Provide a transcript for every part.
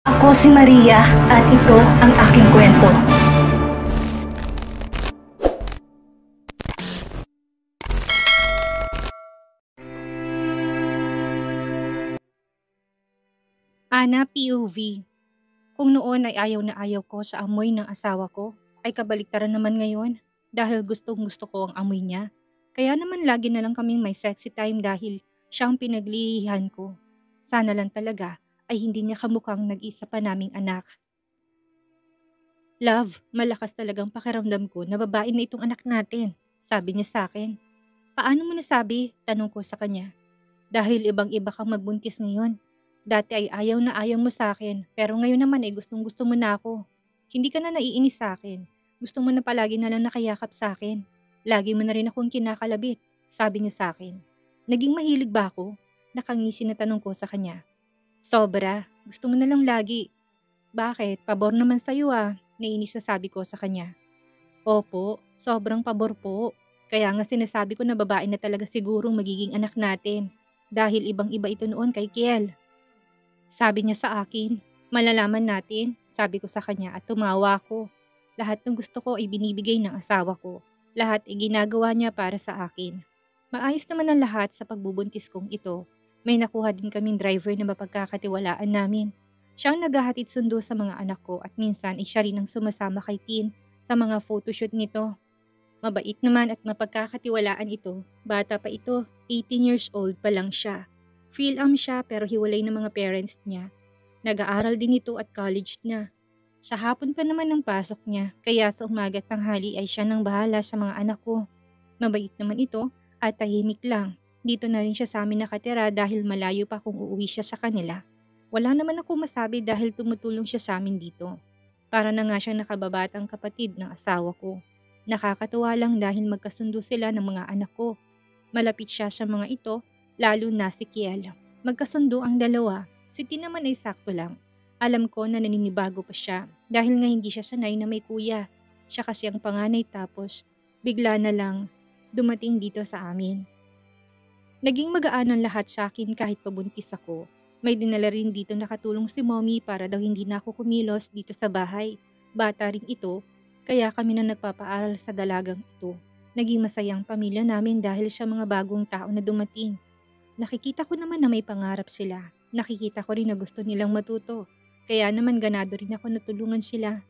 Ako si Maria at ito ang aking kwento. Ana POV. Kung noon ay ayaw na ayaw ko sa amoy ng asawa ko, ay kabaliktaran naman ngayon dahil gustong gusto ko ang amoy niya. Kaya naman lagi na lang kaming may sexy time dahil siya ang pinaglihihan ko. Sana lang talaga ay hindi niya kamukhang nag-isa pa naming anak. Love, malakas talagang pakiramdam ko na babae na itong anak natin, sabi niya sa akin. Paano mo nasabi? Tanong ko sa kanya. Dahil ibang-iba kang magbuntis ngayon. Dati ay ayaw na ayaw mo sa akin, pero ngayon naman ay gustong gusto mo na ako. Hindi ka na naiinis sa akin. Gusto mo na palagi na lang nakayakap sa akin. Lagi mo na rin akong kinakalabit, sabi niya sa akin. Naging mahilig ba ako? Nakangisi na tanong ko sa kanya. Sobra, gusto mo na lang lagi. Bakit? Pabor naman sa'yo ah, naiinis na sabi ko sa kanya. Opo, sobrang pabor po. Kaya nga sinasabi ko na babae na talaga sigurong magiging anak natin. Dahil ibang-iba ito noon kay Kiel. Sabi niya sa akin, malalaman natin, sabi ko sa kanya at tumawa ako. Lahat ng gusto ko ay binibigay ng asawa ko. Lahat ay ginagawa niya para sa akin. Maayos naman ang lahat sa pagbubuntis kong ito. May nakuha din kaming driver na mapagkakatiwalaan namin. Siya ang naghahatid sundo sa mga anak ko at minsan ay siya rin ang sumasama kay Tin sa mga photoshoot nito. Mabait naman at mapagkakatiwalaan ito. Bata pa ito, 18 years old pa lang siya. Phil-am siya pero hiwalay ng mga parents niya. Nag-aaral din ito at college na. Sa hapon pa naman ang pasok niya, kaya sa umaga at tanghali ay siya nang bahala sa mga anak ko. Mabait naman ito at tahimik lang. Dito na rin siya sa amin nakatira dahil malayo pa kung uuwi siya sa kanila. Wala naman ako masabi dahil tumutulong siya sa amin dito. Para na nga siyang nakababatang kapatid ng asawa ko. Nakakatuwa lang dahil magkasundo sila ng mga anak ko. Malapit siya sa mga ito, lalo na si Kiel. Magkasundo ang dalawa. Si Tin naman ay sakto lang. Alam ko na naninibago pa siya dahil nga hindi siya sanay na may kuya. Siya kasi ang panganay tapos bigla na lang dumating dito sa amin. Naging magaan ang lahat sa akin kahit pabuntis ako. May dinala rin dito nakatulong si mommy para daw hindi na ako kumilos dito sa bahay. Bata rin ito, kaya kami na nagpapaaral sa dalagang ito. Naging masayang pamilya namin dahil sa mga bagong tao na dumating. Nakikita ko naman na may pangarap sila. Nakikita ko rin na gusto nilang matuto. Kaya naman ganado rin ako na tulungan sila.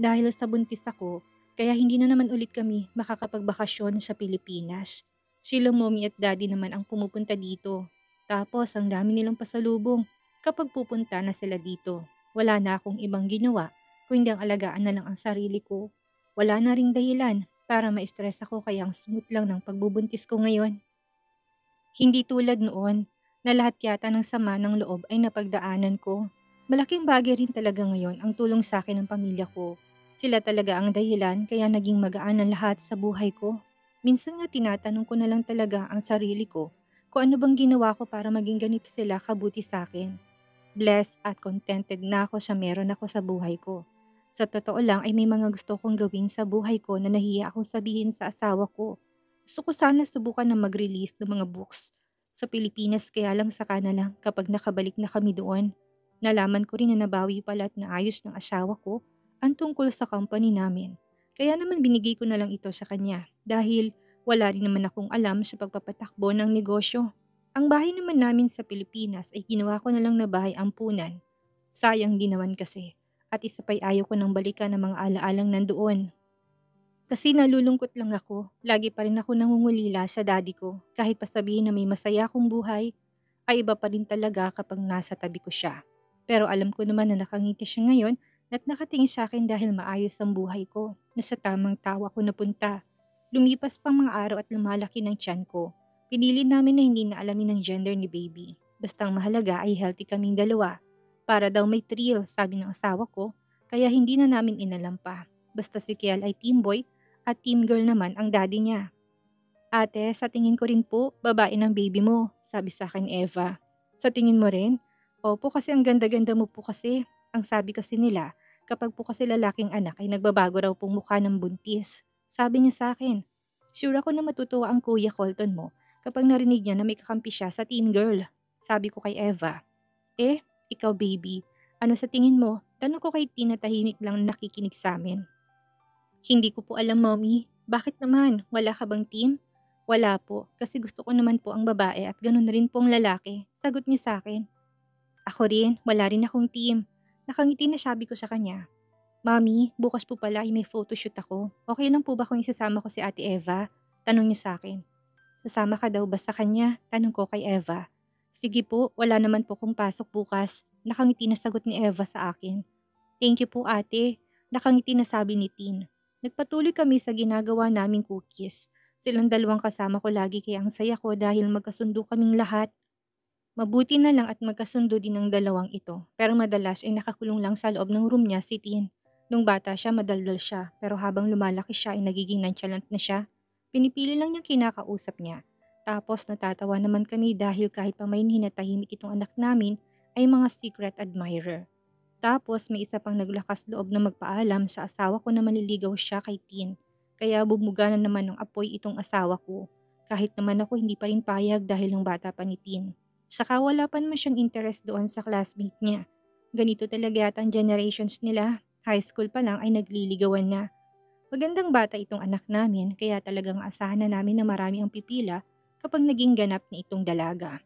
Dahil sa buntis ako, kaya hindi na naman ulit kami makakapagbakasyon sa Pilipinas. Sila mommy at daddy naman ang pumupunta dito. Tapos ang dami nilang pasalubong kapag pupunta na sila dito. Wala na akong ibang ginawa kung hindi ang alagaan na lang ang sarili ko. Wala na ring dahilan para ma-stress ako kaya ang smooth lang ng pagbubuntis ko ngayon. Hindi tulad noon na lahat yata ng sama ng loob ay napagdaanan ko. Malaking bagay rin talaga ngayon ang tulong sa akin ng pamilya ko. Sila talaga ang dahilan kaya naging magaan ang lahat sa buhay ko. Minsan nga tinatanong ko na lang talaga ang sarili ko kung ano bang ginawa ko para maging ganito sila kabuti sa akin. Blessed at contented na ako sa meron ako sa buhay ko. Sa totoo lang ay may mga gusto kong gawin sa buhay ko na nahiya akong sabihin sa asawa ko. Gusto ko sana subukan na mag-release ng mga books sa Pilipinas kaya lang saka na lang kapag nakabalik na kami doon. Nalaman ko rin na nabawi pala at naayos ng asawa ko ang tungkol sa company namin. Kaya naman binigay ko na lang ito sa kanya dahil wala rin naman akong alam sa pagpapatakbo ng negosyo. Ang bahay naman namin sa Pilipinas ay ginawa ko na lang na bahay ampunan. Sayang din naman kasi at isa pa'y ayaw ko nang balikan ng mga alaalang nandoon. Kasi nalulungkot lang ako, lagi pa rin ako nangungulila sa daddy ko. Kahit pa sabihin na may masaya akong buhay, ay iba pa rin talaga kapag nasa tabi ko siya. Pero alam ko naman na nakangiti siya ngayon at nakatingin sa akin dahil maayos ang buhay ko. Nasa tamang tawa ko napunta. Lumipas pang mga araw at lumalaki ng tiyan ko. Pinili namin na hindi na alamin ang gender ni baby. Basta ang mahalaga ay healthy kaming dalawa. Para daw may thrill, sabi ng asawa ko, kaya hindi na namin inalam pa. Basta si Kiel ay team boy at team girl naman ang daddy niya. Ate, sa tingin ko rin po, babae ng baby mo, sabi sa akin Eva. Sa tingin mo rin? Opo kasi ang ganda-ganda mo po kasi. Ang sabi kasi nila, kapag po kasi lalaking anak ay nagbabago raw pong mukha ng buntis. Sabi niya sa akin. Sure ako na matutuwa ang kuya Colton mo kapag narinig niya na may kakampi siya sa team girl. Sabi ko kay Eva. Ikaw baby, Ano sa tingin mo? Tanong ko kay Tin na tahimik lang nakikinig sa amin. Hindi ko po alam, Mommy. Bakit naman? Wala ka bang team? Wala po, kasi gusto ko naman po ang babae at ganun rin po ang lalaki. Sagot niya sa akin. Ako rin, wala rin akong team. Nakangiti na sabi ko sa kanya. Mami, bukas po pala ay may photoshoot ako. Okay lang po ba kung isasama ko si Ate Eva? Tanong niya sa akin. Sasama ka daw ba sa kanya? Tanong ko kay Eva. Sige po, wala naman po kung pasok bukas. Nakangiti na sagot ni Eva sa akin. Thank you po ate. Nakangiti na sabi ni Tin. Nagpatuloy kami sa ginagawa naming cookies. Silang dalawang kasama ko lagi kaya ang saya ko dahil magkasundo kaming lahat. Mabuti na lang at magkasundo din ang dalawang ito, pero madalas ay nakakulong lang sa loob ng room niya si Tin. Nung bata siya, madaldal siya, pero habang lumalaki siya ay nagiging nonchalant na siya. Pinipili lang niyang kinakausap niya. Tapos natatawa naman kami dahil kahit pa may hinatahimik itong anak namin, ay mga secret admirer. Tapos may isa pang naglakas loob na magpaalam sa asawa ko na maliligaw siya kay Tin. Kaya bumuga na naman ng apoy itong asawa ko. Kahit naman ako hindi pa rin payag dahil ng bata pa ni Tin. Saka wala pa naman siyang interest doon sa classmate niya. Ganito talaga yata ang generations nila. High school pa lang ay nagliligawan na. Magandang bata itong anak namin kaya talagang asahan na namin na marami ang pipila kapag naging ganap ni itong dalaga.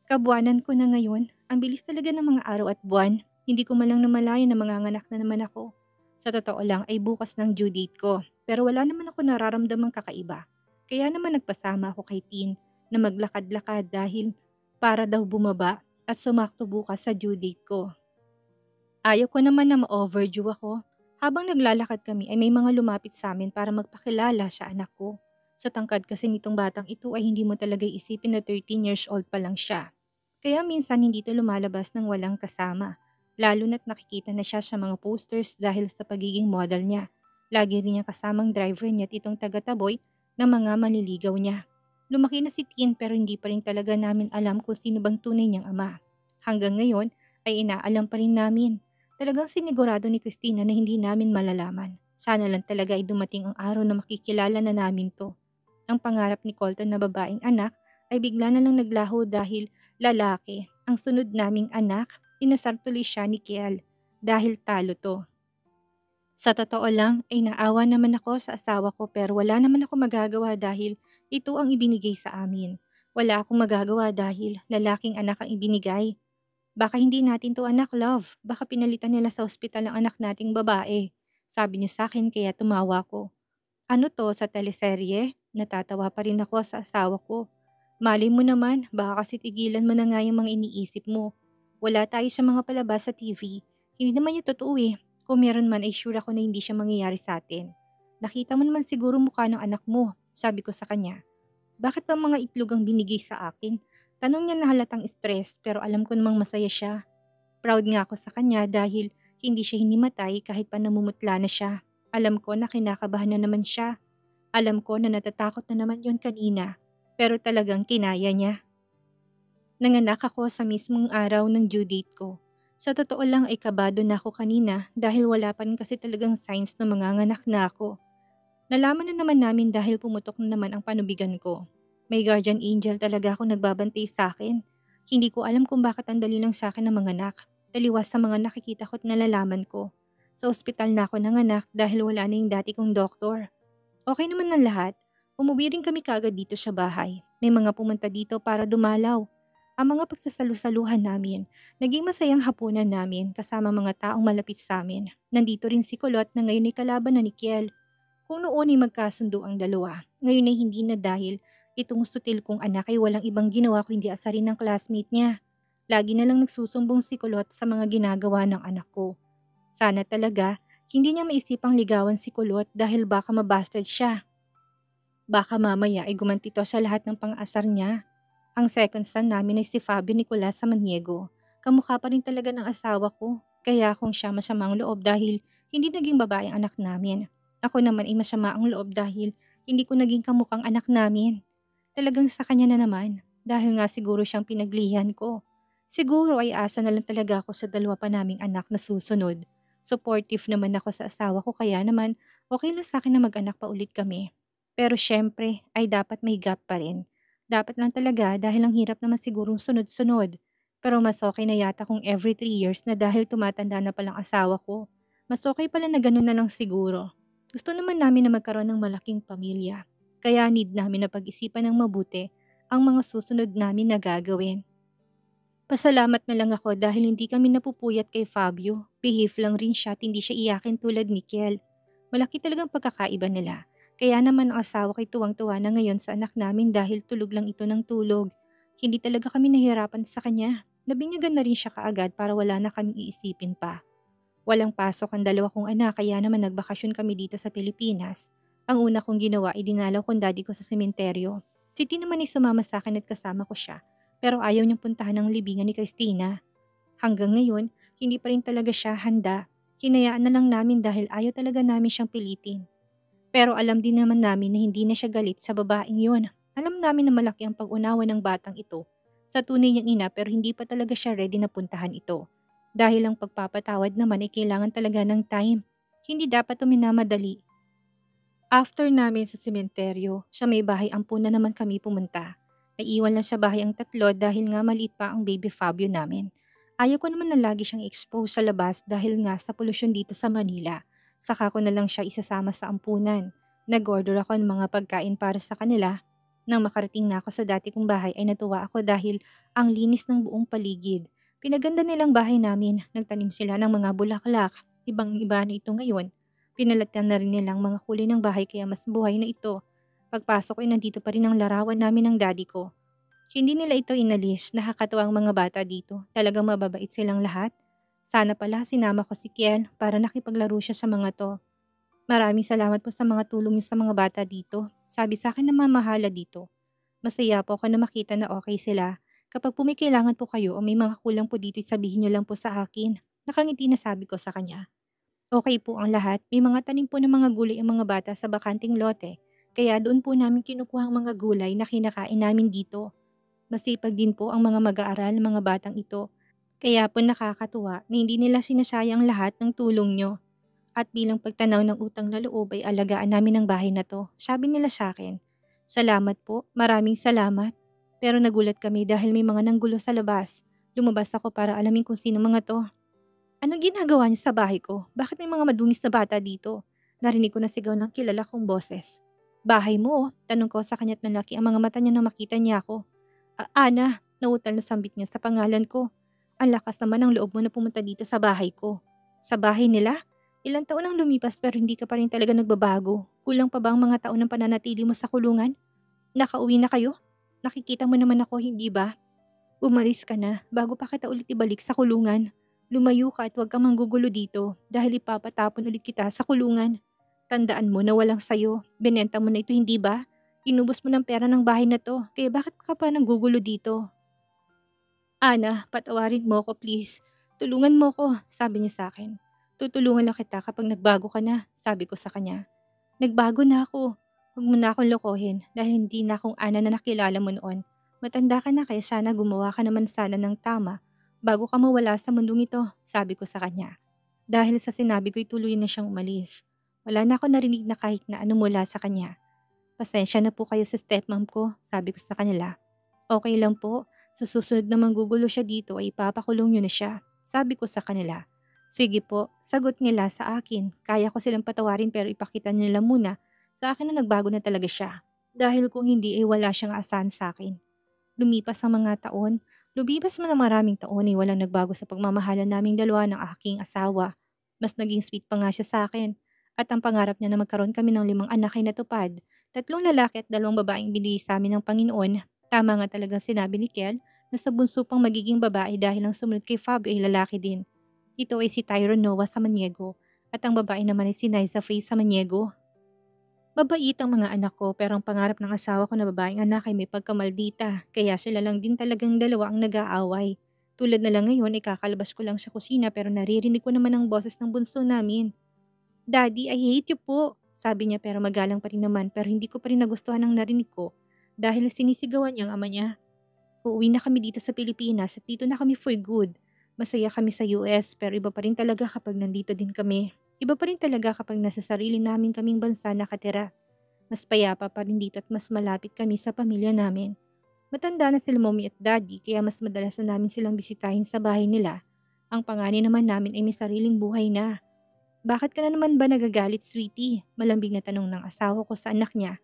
Kabuanan ko na ngayon, ang bilis talaga ng mga araw at buwan. Hindi ko man lang namalayan na manganganak na naman ako. Sa totoo lang ay bukas ng due date ko, pero wala naman ako nararamdamang kakaiba. Kaya naman nagpasama ako kay Tin na maglakad-lakad dahil para daw bumaba at sumakto bukas sa due date ko. Ayaw ko naman na ma-overdue ako. Habang naglalakad kami ay may mga lumapit sa amin para magpakilala sa anak ko. Sa tangkad kasi nitong batang ito ay hindi mo talaga isipin na 13 years old pa lang siya. Kaya minsan hindi ito lumalabas ng walang kasama. Lalo na't nakikita na siya sa mga posters dahil sa pagiging model niya. Lagi rin niya kasamang driver niya at itong taga-taboy na mga maliligaw niya. Lumaki na si Tin pero hindi pa rin talaga namin alam kung sino bang tunay niyang ama. Hanggang ngayon ay inaalam pa rin namin. Talagang sinigurado ni Christina na hindi namin malalaman. Sana lang talaga ay dumating ang araw na makikilala na namin to. Ang pangarap ni Colton na babaeng anak ay bigla na lang naglaho dahil lalaki. Ang sunod naming anak, inasar tuloy siya ni Kiel dahil talo to. Sa totoo lang ay naawa naman ako sa asawa ko pero wala naman ako magagawa dahil ito ang ibinigay sa amin. Wala akong magagawa dahil lalaking anak ang ibinigay. Baka hindi natin to anak, love. Baka pinalitan nila sa ospital ang anak nating babae. Sabi niya sa akin kaya tumawa ko. Ano to sa teleserye? Natatawa pa rin ako sa asawa ko. Malay mo naman, baka kasi tigilan mo na nga yung mga iniisip mo. Wala tayo sa mga palabas sa TV. Hindi naman yung totoo eh. Kung meron man ay sure ako na hindi siya mangyayari sa atin. Nakita mo naman siguro mukha ng anak mo, sabi ko sa kanya. Bakit ba mga itlog ang binigay sa akin? Tanong niya na halatang stress pero alam ko namang masaya siya. Proud nga ako sa kanya dahil hindi siya hinimatay kahit pa namumutla na siya. Alam ko na kinakabahan na naman siya. Alam ko na natatakot na naman yon kanina. Pero talagang kinaya niya. Nanganak ako sa mismong araw ng due date ko. Sa totoo lang ay kabado na ako kanina dahil wala pa rin kasi talagang signs na manganganak na ako. Nalaman na naman namin dahil pumutok na naman ang panubigan ko. May guardian angel talaga ako nagbabantay sa akin. Hindi ko alam kung bakit ang dali lang sa akin ng manganak. Taliwas sa mga nakikita ko at nalalaman ko. Sa ospital na ako nanganak dahil wala na yung dati kong doktor. Okay naman ng lahat. Umuwi rin kami kagad dito sa bahay. May mga pumunta dito para dumalaw. Ang mga pagsasalu-saluhan namin, naging masayang hapunan namin kasama mga taong malapit sa amin. Nandito rin si Kulot na ngayon ay kalaban na ni Kiel. Kung noon ay magkasundo ang dalawa, ngayon ay hindi na dahil itong sutil kong anak ay walang ibang ginawa kundi asarin ng classmate niya. Lagi na lang nagsusumbong si Kulot sa mga ginagawa ng anak ko. Sana talaga, hindi niya maisipang ligawan si Kulot dahil baka mabasted siya. Baka mamaya ay gumanti to sa lahat ng pang-asar niya. Ang second son namin ay si Fabio Nicolas Samaniego. Kamukha pa rin talaga ng asawa ko. Kaya kung siya masamang loob dahil hindi naging babae ang anak namin. Ako naman ay masama ang loob dahil hindi ko naging kamukhang anak namin. Talagang sa kanya na naman dahil nga siguro siyang pinaglihan ko. Siguro ay asa na lang talaga ako sa dalawa pa naming anak na susunod. Supportive naman ako sa asawa ko kaya naman okay lang sa akin na mag-anak pa ulit kami. Pero syempre ay dapat may gap pa rin. Dapat lang talaga dahil ang hirap naman sigurong sunod-sunod. Pero mas okay na yata kung every 3 years na dahil tumatanda na palang asawa ko. Mas okay pala na gano'n na lang siguro. Gusto naman namin na magkaroon ng malaking pamilya. Kaya need namin na pag-isipan ng mabuti ang mga susunod namin na gagawin. Pasalamat na lang ako dahil hindi kami napupuyat kay Fabio. Behave lang rin siya at hindi siya iyakin tulad ni Kiel. Malaki talagang pagkakaiba nila. Kaya naman ang asawa ko'y tuwang-tuwa na ngayon sa anak namin dahil tulog lang ito ng tulog. Hindi talaga kami nahihirapan sa kanya. Nabinyagan na rin siya kaagad para wala na kaming iisipin pa. Walang pasok ang dalawa kong anak kaya naman nagbakasyon kami dito sa Pilipinas. Ang una kong ginawa ay dinalaw kong daddy ko sa sementeryo. Si T naman ay sumama sa akin at kasama ko siya. Pero ayaw niyang puntahan ang libingan ni Christina. Hanggang ngayon, hindi pa rin talaga siya handa. Hinayaan na lang namin dahil ayaw talaga namin siyang pilitin. Pero alam din naman namin na hindi na siya galit sa babaeng yun. Alam namin na malaki ang pag-unawa ng batang ito sa tunay niyang ina pero hindi pa talaga siya ready na puntahan ito. Dahil ang pagpapatawad naman ay kailangan talaga ng time. Hindi dapat minamadali. After namin sa sementeryo, sa may bahay ampunan naman kami pumunta. Naiwan lang sa bahay ang tatlo dahil nga maliit pa ang baby Fabio namin. Ayaw ko naman na lagi siyang expose sa labas dahil nga sa polusyon dito sa Manila. Saka ko na lang siya isasama sa ampunan. Nag-order ako ng mga pagkain para sa kanila. Nang makarating na ako sa dati kong bahay ay natuwa ako dahil ang linis ng buong paligid. Pinaganda nilang bahay namin. Nagtanim sila ng mga bulaklak. Ibang-iba na ito ngayon. Pinalatan na rin nilang mga kulay ng bahay kaya mas buhay na ito. Pagpasok ay nandito pa rin ang larawan namin ng daddy ko. Hindi nila ito inalis, nakakatuwa ang mga bata dito. Talagang mababait silang lahat. Sana pala sinama ko si Kiel para nakipaglaro siya sa mga to. Maraming salamat po sa mga tulong niyo sa mga bata dito. Sabi sa akin na mamahala dito. Masaya po ako na makita na okay sila. Kapag po may kailangan po kayo o may mga kulang po dito, sabihin niyo lang po sa akin. Nakangiti na sabi ko sa kanya. Okay po ang lahat. May mga tanim po ng mga gulay ang mga bata sa bakanting lote. Kaya doon po namin kinukuha ang mga gulay na kinakain namin dito. Masipag din po ang mga mag-aaral ng mga batang ito. Kaya po nakakatuwa na hindi nila sinasayang lahat ng tulong nyo. At bilang pagtanaw ng utang na loob ay alagaan namin ang bahay na to. Sabi nila sa akin, salamat po, maraming salamat. Pero nagulat kami dahil may mga nanggulo sa labas. Lumabas ako para alamin kung sino mga to. Anong ginagawa niyo sa bahay ko? Bakit may mga madungis na bata dito? Narinig ko na sigaw ng kilala kong boses. Bahay mo, tanong ko sa kanya't nalaki ang mga mata niya nang makita niya ako. Ana, nautal na sambit niya sa pangalan ko. Ang lakas naman ng loob mo na pumunta dito sa bahay ko. Sa bahay nila? Ilang taon ang lumipas pero hindi ka pa rin talaga nagbabago. Kulang pa ba ang mga taon ng pananatili mo sa kulungan? Nakauwi na kayo? Nakikita mo naman ako, hindi ba? Umalis ka na bago pa kita ulit ibalik sa kulungan. Lumayo ka at huwag kang manggugulo dito dahil ipapatapon ulit kita sa kulungan. Tandaan mo na walang sayo. Binenta mo na ito, hindi ba? Inubos mo ng pera ng bahay na to, kaya bakit ka pa nanggugulo dito? Ana, patawarin mo ako please. Tulungan mo ko, sabi niya sa akin. Tutulungan lang kita kapag nagbago ka na, sabi ko sa kanya. Nagbago na ako. Huwag mo na akong lokohin dahil hindi na akong Ana na nakilala mo noon. Matanda ka na kaya sana gumawa ka naman sana ng tama bago ka mawala sa mundong ito, sabi ko sa kanya. Dahil sa sinabi ko'y tuloy na siyang umalis. Wala na ako narinig na kahit na ano mula sa kanya. Pasensya na po kayo sa stepmom ko, sabi ko sa kanila. Okay lang po, sa susunod na manggugulo siya dito ay ipapakulong niyo na siya, sabi ko sa kanila. Sige po, sagot nila sa akin. Kaya ko silang patawarin pero ipakita nila muna sa akin na nagbago na talaga siya. Dahil kung hindi ay wala siyang asahan sa akin. Lumipas ang mga taon, lumipas man ang maraming taon ay walang nagbago sa pagmamahalan naming dalawa ng aking asawa. Mas naging sweet pa nga siya sa akin. At ang pangarap niya na magkaroon kami ng 5 anak ay natupad. 3 lalaki at 2 babaeng binigay sa amin ng Panginoon. Tama nga talagang sinabi ni Kel na sa bunso pang magiging babae dahil ang sumunod kay Fabio ay lalaki din. Ito ay si Tyrone Noah Samaniego at ang babae naman ay si Niza Faye Samaniego. Mabait ang mga anak ko pero ang pangarap ng asawa ko na babaeng anak ay may pagkamaldita kaya sila lang din talagang dalawa ang nag-aaway. Tulad na lang ngayon ay kakalabas ko lang sa kusina pero naririnig ko naman ang boses ng bunso namin. Daddy, I hate you po, sabi niya pero magalang pa rin naman pero hindi ko pa rin nagustuhan ang narinig ko dahil sinisigawan niya ang ama niya. Uuwi na kami dito sa Pilipinas at dito na kami for good. Masaya kami sa US pero iba pa rin talaga kapag nandito din kami. Iba pa rin talaga kapag nasa sarili namin kaming bansa nakatira. Mas payapa pa rin dito at mas malapit kami sa pamilya namin. Matanda na sila mommy at daddy kaya mas madalas na namin silang bisitahin sa bahay nila. Ang panganay naman namin ay may sariling buhay na. Bakit ka na naman ba nagagalit, sweetie? Malambing na tanong ng asawa ko sa anak niya.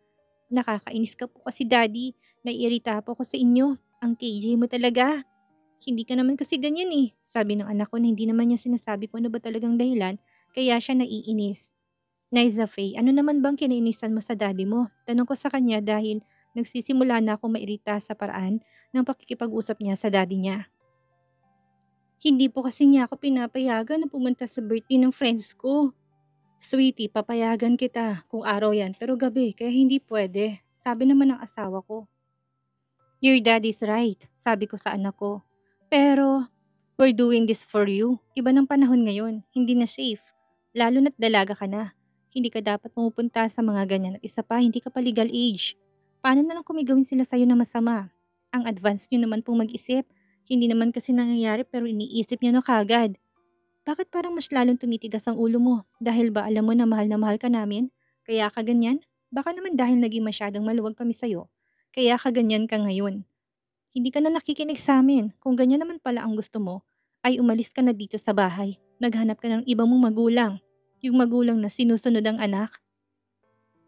Nakakainis ka po kasi daddy. Naiirita po ako sa inyo. Ang KJ mo talaga. Hindi ka naman kasi ganyan eh. Sabi ng anak ko na hindi naman niya sinasabi kung ano ba talagang dahilan kaya siya naiinis. Naiza Faye, ano naman bang kinainisan mo sa daddy mo? Tanong ko sa kanya dahil nagsisimula na akong mairita sa paraan ng pakikipag-usap niya sa daddy niya. Hindi po kasi niya ako pinapayagan na pumunta sa birthday ng friends ko. Sweetie, papayagan kita kung araw yan pero gabi kaya hindi pwede. Sabi naman ng asawa ko. Your daddy's right, sabi ko sa anak ko. Pero, we're doing this for you. Iba ng panahon ngayon, hindi na safe. Lalo na't dalaga ka na. Hindi ka dapat pumupunta sa mga ganyan at isa pa, hindi ka pa legal age. Paano na lang kung may gawin sila sa'yo na masama? Ang advance nyo naman pong mag-isip. Hindi naman kasi nangyayari pero iniisip nyo na kagad. Bakit parang mas lalong tumitigas ang ulo mo? Dahil ba alam mo na mahal ka namin? Kaya ka ganyan? Baka naman dahil naging masyadong maluwag kami sa'yo. Kaya ka ganyan ka ngayon. Hindi ka na nakikinig sa amin. Kung ganyan naman pala ang gusto mo, ay umalis ka na dito sa bahay. Naghanap ka ng ibang mong magulang. Yung magulang na sinusunod ang anak.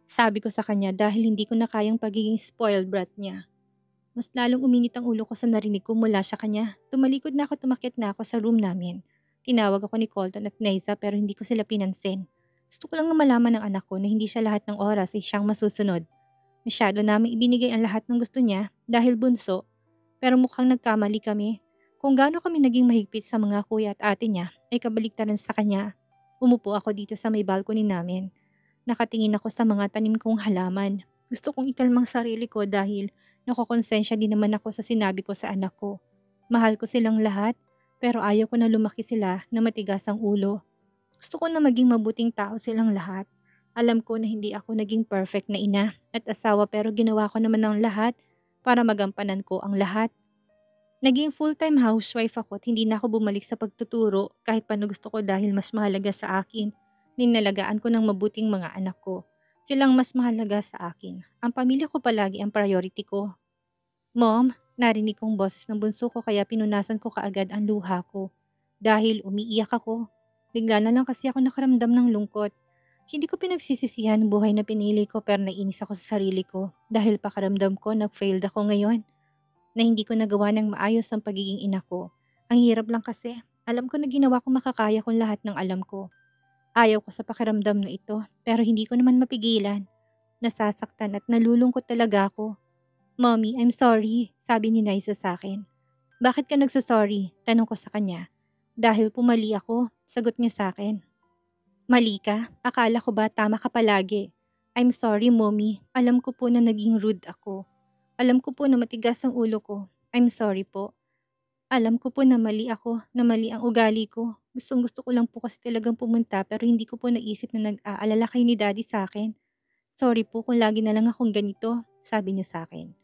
Sabi ko sa kanya dahil hindi ko na kayang pagiging spoiled brat niya. Mas lalong uminit ang ulo ko sa narinig ko mula sa kanya. Tumalikod na ako, tumakyat na ako sa room namin. Tinawag ako ni Colton at Naiza pero hindi ko sila pinansin. Gusto ko lang na malaman ng anak ko na hindi siya lahat ng oras ay siyang masusunod. Masyado namin ibinigay ang lahat ng gusto niya dahil bunso. Pero mukhang nagkamali kami. Kung gaano kami naging mahigpit sa mga kuya at ate niya ay kabaliktaran sa kanya. Umupo ako dito sa may balcony namin. Nakatingin ako sa mga tanim kong halaman. Gusto kong ikalmang sarili ko dahil nakokonsensya din naman ako sa sinabi ko sa anak ko. Mahal ko silang lahat, pero ayaw ko na lumaki sila na matigas ang ulo. Gusto ko na maging mabuting tao silang lahat. Alam ko na hindi ako naging perfect na ina at asawa pero ginawa ko naman ng lahat para magampanan ko ang lahat. Naging full-time housewife ako at hindi na ako bumalik sa pagtuturo kahit paano gusto ko dahil mas mahalaga sa akin. Ninalagaan ko ng mabuting mga anak ko. Silang mas mahalaga sa akin. Ang pamilya ko palagi ang priority ko. Mom, narinig kong boses ng bunso ko kaya pinunasan ko kaagad ang luha ko. Dahil umiiyak ako. Bigla na lang kasi ako nakaramdam ng lungkot. Hindi ko pinagsisisihan ang buhay na pinili ko pero nainis ako sa sarili ko dahil pakaramdam ko nag-failed ako ngayon na hindi ko nagawa ng maayos ang pagiging ina ko. Ang hirap lang kasi. Alam ko na ginawa ko makakaya kong lahat ng alam ko. Ayaw ko sa pakiramdam na ito pero hindi ko naman mapigilan. Nasasaktan at nalulungkot talaga ako. Mommy, I'm sorry, sabi ni Naisa sa akin. Bakit ka nagsasorry? Tanong ko sa kanya. Dahil pumali ako, sagot niya sa akin. Mali ka? Akala ko ba tama ka palagi? I'm sorry, Mommy. Alam ko po na naging rude ako. Alam ko po na matigas ang ulo ko. I'm sorry po. Alam ko po na mali ako, na mali ang ugali ko. Gustong gusto ko lang po kasi talagang pumunta pero hindi ko po naisip na nag-aalala kayo ni Daddy sa akin. Sorry po kung lagi na lang akong ganito, sabi niya sa akin.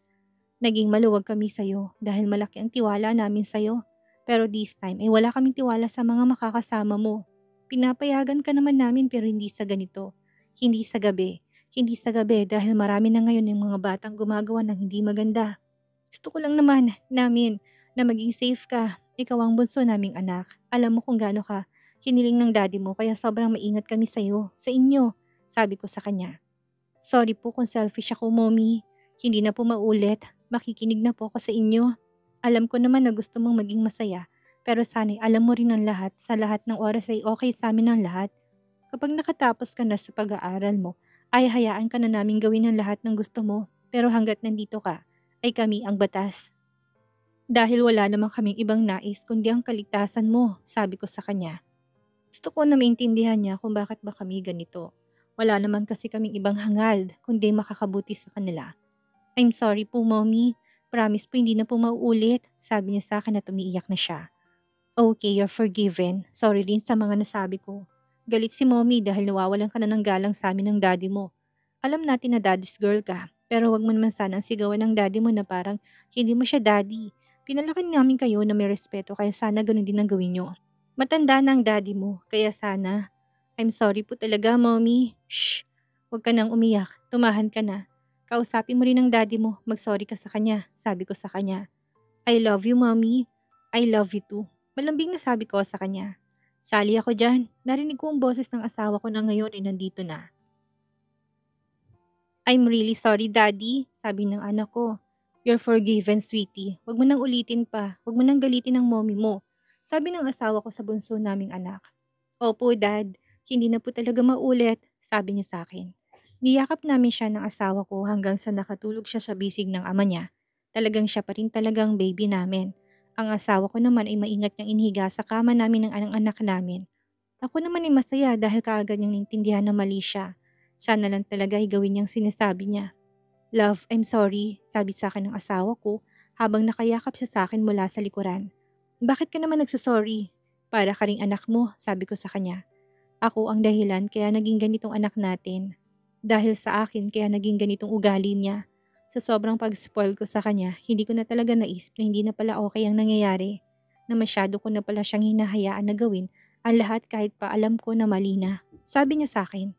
Naging maluwag kami sa'yo dahil malaki ang tiwala namin sa'yo. Pero this time ay wala kaming tiwala sa mga makakasama mo. Pinapayagan ka naman namin pero hindi sa ganito. Hindi sa gabi. Hindi sa gabi dahil marami na ngayon yung mga batang gumagawa ng hindi maganda. Gusto ko lang naman namin na maging safe ka. Ikaw ang bunso naming anak. Alam mo kung gaano ka kiniling ng daddy mo kaya sobrang maingat kami sa'yo, sa inyo, sabi ko sa kanya. Sorry po kung selfish ako, Mommy. Hindi na po maulit. Makikinig na po ako sa inyo. Alam ko naman na gusto mong maging masaya. Pero sana'y alam mo rin ang lahat. Sa lahat ng oras ay okay sa amin ang lahat. Kapag nakatapos ka na sa pag-aaral mo, ay hayaan ka na namin gawin ang lahat ng gusto mo. Pero hanggat nandito ka, ay kami ang batas. Dahil wala namang kaming ibang nais kundi ang kaligtasan mo, sabi ko sa kanya. Gusto ko na maintindihan niya kung bakit ba kami ganito. Wala naman kasi kaming ibang hangad kundi makakabuti sa kanila. I'm sorry po, Mommy. Promise po hindi na po mauulit, sabi niya sa akin at umiiyak na siya. Okay, you're forgiven. Sorry din sa mga nasabi ko. Galit si Mommy dahil nawawalan ka na ng galang sa amin ng daddy mo. Alam natin na daddy's girl ka, pero wag mo naman sanang sigawan ng daddy mo na parang hindi mo siya daddy. Pinalakan namin kayo na may respeto kaya sana ganun din ang gawin nyo. Matanda na ang daddy mo, kaya sana. I'm sorry po talaga, Mommy. Shh, huwag ka nang umiyak. Tumahan ka na. Kausapin mo rin ang daddy mo, mag-sorry ka sa kanya, sabi ko sa kanya. I love you, mommy. I love you too. Malambing na sabi ko sa kanya. Sali ako dyan. Narinig ko ang boses ng asawa ko na ngayon ay nandito na. I'm really sorry, daddy, sabi ng anak ko. You're forgiven, sweetie. Huwag mo nang ulitin pa. Huwag mo nang galitin ang mommy mo. Sabi ng asawa ko sa bunso naming anak. Opo, dad. Hindi na po talaga maulit, sabi niya sa akin. Niyakap namin siya ng asawa ko hanggang sa nakatulog siya sa bisig ng ama niya. Talagang siya pa rin talagang baby namin. Ang asawa ko naman ay maingat niyang inihiga sa kama namin ng anak namin. Ako naman ay masaya dahil kaagad niyang naintindihan na mali siya. Sana lang talaga ay gawin niyang sinasabi niya. Love, I'm sorry, sabi sa akin ng asawa ko habang nakayakap siya sa akin mula sa likuran. Bakit ka naman nagsasorry? Para ka ring anak mo, sabi ko sa kanya. Ako ang dahilan kaya naging ganitong anak natin. Dahil sa akin kaya naging ganitong ugali niya. Sa sobrang pag-spoil ko sa kanya, hindi ko na talaga naisip na hindi na pala okay ang nangyayari. Na masyado ko na pala siyang hinahayaan na gawin ang lahat kahit pa alam ko na mali na. Sabi niya sa akin.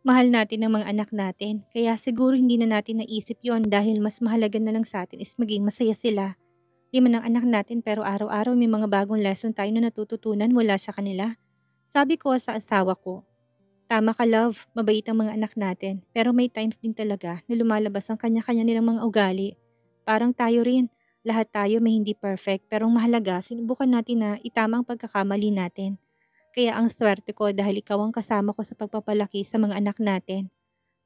Mahal natin ang mga anak natin, kaya siguro hindi na natin naisip yon dahil mas mahalaga na lang sa atin is maging masaya sila. Lima ng anak natin pero araw-araw may mga bagong lesson tayo na natututunan mula sa kanila. Sabi ko sa asawa ko, tama ka love, mabait ang mga anak natin pero may times din talaga na lumalabas ang kanya-kanya nilang mga ugali. Parang tayo rin, lahat tayo may hindi perfect pero ang mahalaga sinubukan natin na itama ang pagkakamali natin. Kaya ang swerte ko dahil ikaw ang kasama ko sa pagpapalaki sa mga anak natin.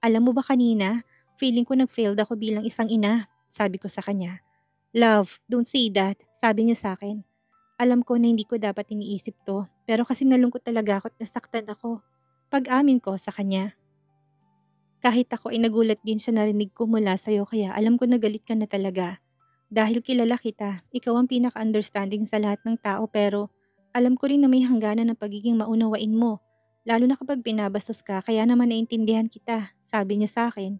Alam mo ba kanina, feeling ko nag-failed ako bilang isang ina, sabi ko sa kanya. Love, don't say that, sabi niya sa akin. Alam ko na hindi ko dapat iniisip to, pero kasi nalungkot talaga ako at nasaktan ako. Pag-amin ko sa kanya. Kahit ako ay nagulat din sa narinig ko mula sa'yo kaya alam ko na galit ka na talaga. Dahil kilala kita, ikaw ang pinaka-understanding sa lahat ng tao pero alam ko rin na may hangganan ng pagiging maunawain mo. Lalo na kapag binabastos ka kaya naman naintindihan kita, sabi niya sa akin.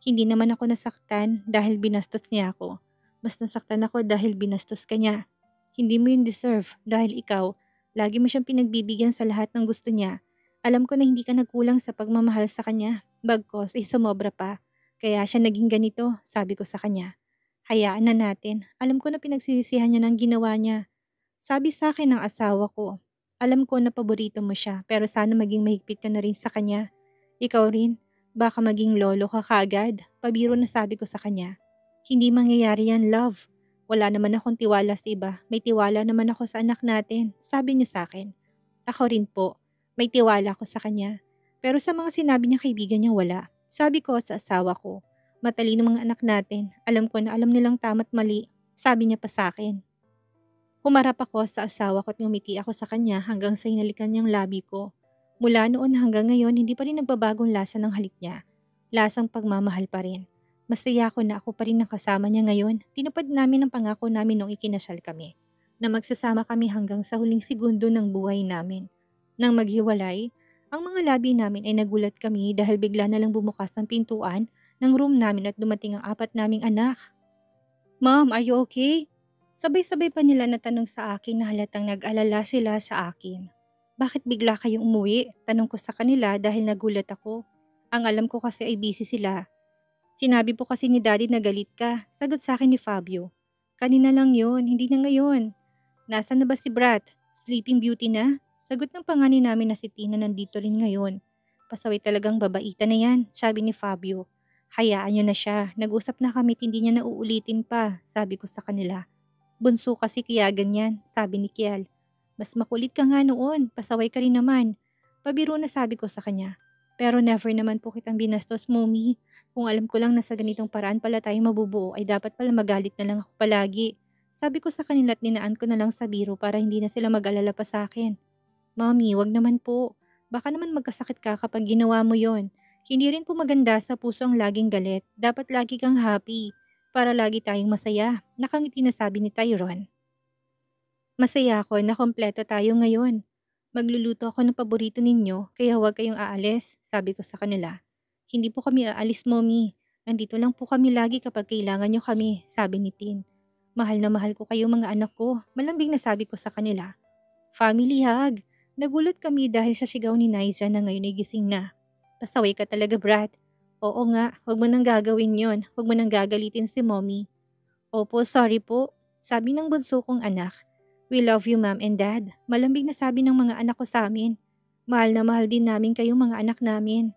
Hindi naman ako nasaktan dahil binastos niya ako. Mas nasaktan ako dahil binastos ka niya. Hindi mo yun deserve dahil ikaw, lagi mo siyang pinagbibigyan sa lahat ng gusto niya. Alam ko na hindi ka nagkulang sa pagmamahal sa kanya. Bagkos ay sumobra pa. Kaya siya naging ganito, sabi ko sa kanya. Hayaan na natin. Alam ko na pinagsisisihan niya ng ginawa niya. Sabi sa akin ng asawa ko, alam ko na paborito mo siya pero sana maging mahigpit ka na rin sa kanya. Ikaw rin, baka maging lolo ka kaagad. Pabiro na sabi ko sa kanya. Hindi mangyayari yan, love. Wala naman akong tiwala sa iba. May tiwala naman ako sa anak natin. Sabi niya sa akin. Ako rin po. May tiwala ako sa kanya. Pero sa mga sinabi niya kaibigan niya wala. Sabi ko sa asawa ko. Matalino mga anak natin. Alam ko na alam nilang tama't mali. Sabi niya pa sa akin. Humarap ako sa asawa ko at ngumiti ako sa kanya hanggang sa hinalikan niyang labi ko. Mula noon hanggang ngayon, hindi pa rin nagbabagong lasa ng halik niya. Lasang pagmamahal pa rin. Masaya ako na ako pa rin nakasama niya ngayon. Tinupad namin ang pangako namin nung ikinasal kami. Na magsasama kami hanggang sa huling segundo ng buhay namin. Nang maghiwalay, ang mga labi namin ay nagulat kami dahil bigla na lang bumukas ang pintuan ng room namin at dumating ang 4 naming anak. Mom, are you okay? Sabay-sabay pa nila natanong sa akin na halatang nag-alala sila sa akin. Bakit bigla kayong umuwi? Tanong ko sa kanila dahil nagulat ako. Ang alam ko kasi ay busy sila. Sinabi po kasi ni Daddy na galit ka. Sagot sa akin ni Fabio. Kanina lang yun, hindi na ngayon. Nasaan na ba si Brat? Sleeping Beauty na? Sagot ng panganay namin na si Tina nandito rin ngayon. Pasaway talagang babaita na yan, sabi ni Fabio. Hayaan nyo na siya. Nag-usap na kami at hindi niya nauulitin pa, sabi ko sa kanila. Bunso kasi kaya ganyan, sabi ni Kiel. Mas makulit ka nga noon, pasaway ka rin naman. Pabiro na sabi ko sa kanya. Pero never naman po kitang binastos, mommy. Kung alam ko lang na sa ganitong paraan pala tayo mabubuo ay dapat pala magalit na lang ako palagi. Sabi ko sa kanila at ninaan ko na lang sa biro para hindi na sila mag-alala pa sa akin. Mommy, wag naman po. Baka naman magkasakit ka kapag ginawa mo yon. Hindi rin po maganda sa puso ang laging galit. Dapat lagi kang happy. Para lagi tayong masaya, nakangiti na sabi ni Tyron. Masaya ako na kompleto tayo ngayon. Magluluto ako ng paborito ninyo, kaya huwag kayong aalis, sabi ko sa kanila. Hindi po kami aalis, mommy. Nandito lang po kami lagi kapag kailangan nyo kami, sabi ni Tin. Mahal na mahal ko kayo mga anak ko, malambing na sabi ko sa kanila. Family hug. Nagulat kami dahil sa sigaw ni Naiza na ngayon ay gising na. Pasaway ka talaga, Brat. Oo nga, huwag mo nang gagawin yon. Huwag mo nang gagalitin si mommy. Opo, sorry po. Sabi ng bunso kong anak. We love you, ma'am and dad. Malambing na sabi ng mga anak ko sa amin. Mahal na mahal din namin kayong mga anak namin.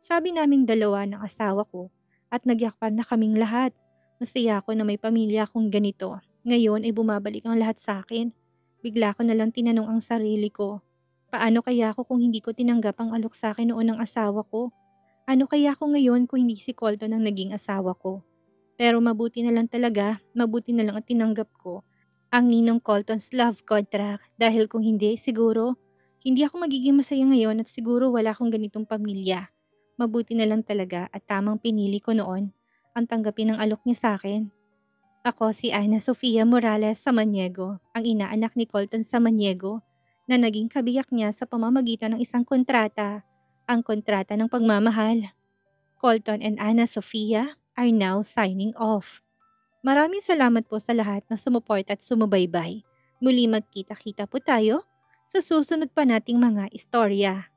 Sabi naming dalawa ng asawa ko at nagyakpan na kaming lahat. Masaya ako na may pamilya akong ganito. Ngayon ay bumabalik ang lahat sa akin. Bigla ko na lang tinanong ang sarili ko. Paano kaya ako kung hindi ko tinanggap ang alok sa akin noon ng asawa ko? Ano kaya ako ngayon kung hindi si Colton ang naging asawa ko? Pero mabuti na lang talaga, mabuti na lang at tinanggap ko ang ninong Colton's love contract dahil kung hindi, siguro, hindi ako magiging masaya ngayon at siguro wala akong ganitong pamilya. Mabuti na lang talaga at tamang pinili ko noon ang tanggapin ng alok niya sa akin. Ako si Ana Sofia Morales Samaniego, ang inaanak ni Colton Samaniego na naging kabiyak niya sa pamamagitan ng isang kontrata, ang kontrata ng pagmamahal. Colton and Ana Sofia are now signing off. Maraming salamat po sa lahat na sumuporta at sumubaybay. Muli magkita-kita po tayo sa susunod pa nating mga istorya.